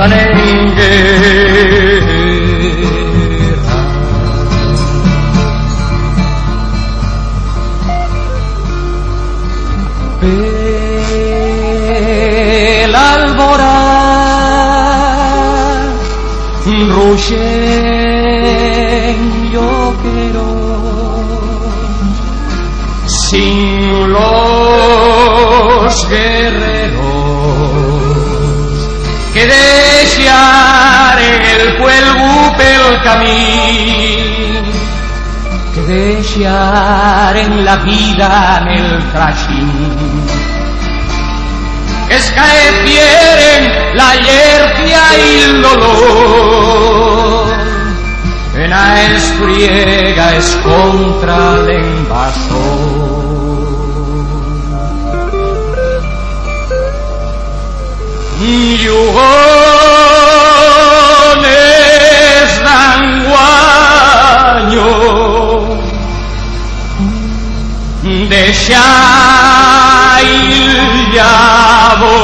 están en guerra. El alborada rugen yo quiero sin los guerreros que deixar el pueblo pel camí, que deixar en la vida en el trasín, que escaecieren la alergia y el dolor, en la espriega es contra el invasor. Llugones d'enguanyo, deixa el llavor,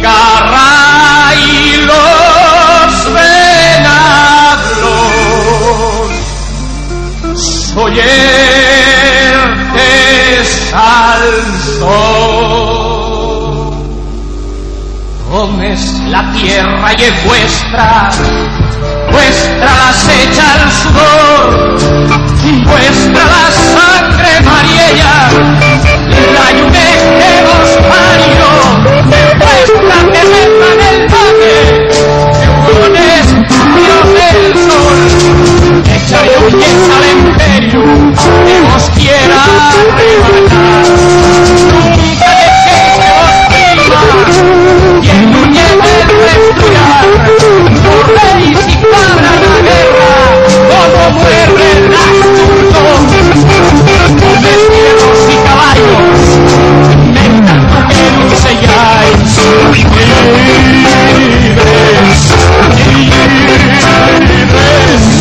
garra y los venablos, soyertes al sol. Tomes la tierra y es vuestra, vuestra la secha el sudor, vuestra la sangre mariella, la lluvia que nos parió, vuestra que sepa en el valle, Llugones, Dios del sol, echaré huyes al imperio que vos quiera arrebatar. Nunca dejéis que vos prima y en Núñez del refugiar, corréis y paran la guerra como mueren las turcos, con destierros y caballos, inventando que no selláis libres, libres.